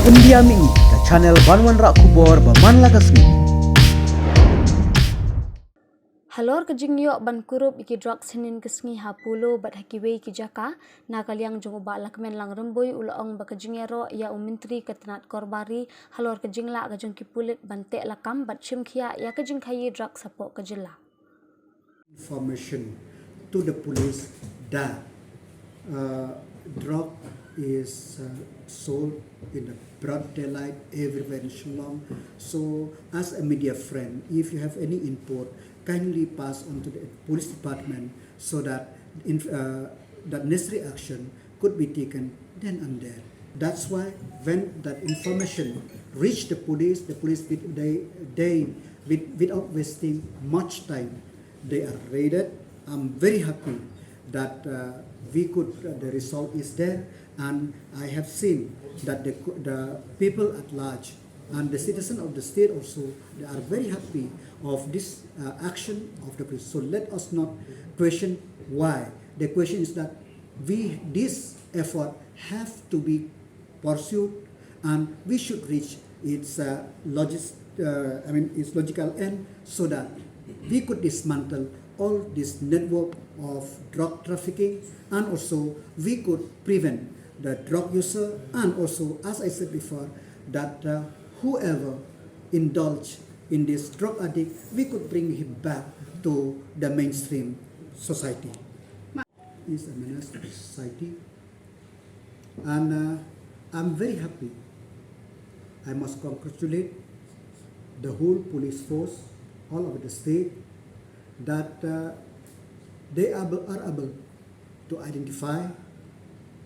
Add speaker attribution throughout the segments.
Speaker 1: India mi ke channel Banwan Rak Kubor Baman Lagasmi.
Speaker 2: Halor ke Jingyo ban kurup iki Droks hinin kesngi hapulo bat hakiwei ki Iaka na kaliang jongo ba lakmen lang remboi ulaong ba ke Iaroh ya Myntri ke tenat Korbari Halor ke Jinglah ke jongki Pulit ban te Lakam bat Shimkhia ya ke Jingkhaii Droks sapok ke Jinglah.
Speaker 3: Information to the police that drug is sold in the broad daylight everywhere in Shillong. So, as a media friend, if you have any input, kindly pass on to the police department so that that necessary action could be taken then and there. That's why when that information reached the police without wasting much time, they are raided. I'm very happy that the result is there, and I have seen that the people at large and the citizens of the state also, they are very happy of this action of the police. So let us not question why. The question is that this effort have to be pursued, and we should reach its its logical end so that we could dismantle all this network of drug trafficking, and also we could prevent the drug user, and also, as I said before, that whoever indulge in this drug addict, we could bring him back to the mainstream society. Is a menace to society, and I'm very happy. I must congratulate the whole police force all over the state that they are able to identify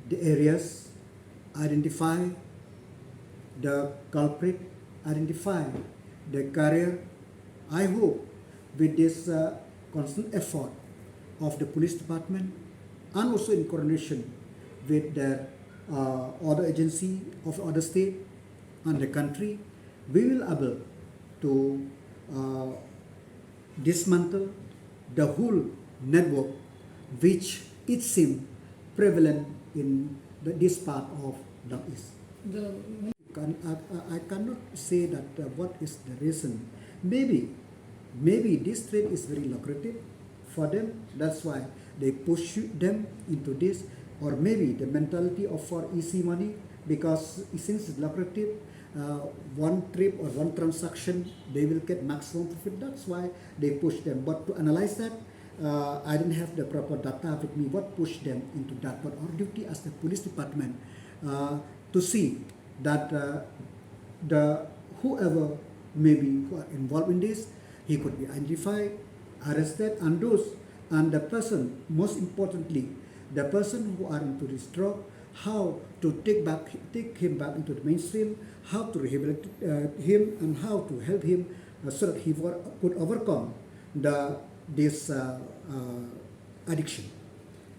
Speaker 3: the areas, identify the culprit, identify the carrier. I hope with this constant effort of the police department, and also in coordination with their other agency of other state and the country, we will able to dismantle the whole network which it seems prevalent in this part of the East. I cannot say that what is the reason. Maybe this trade is very lucrative for them. That's why they push them into this. Or maybe the mentality of for easy money, because since it's lucrative, one trip or one transaction, they will get maximum profit. That's why they push them. But to analyze that, I didn't have the proper data with me what pushed them into that. But our duty as the police department to see that the whoever maybe who are involved in this, he could be identified, arrested, and the person, most importantly, the person who are into this drug, how to take him back into the mainstream, how to rehabilitate him, and how to help him so that he could overcome this addiction.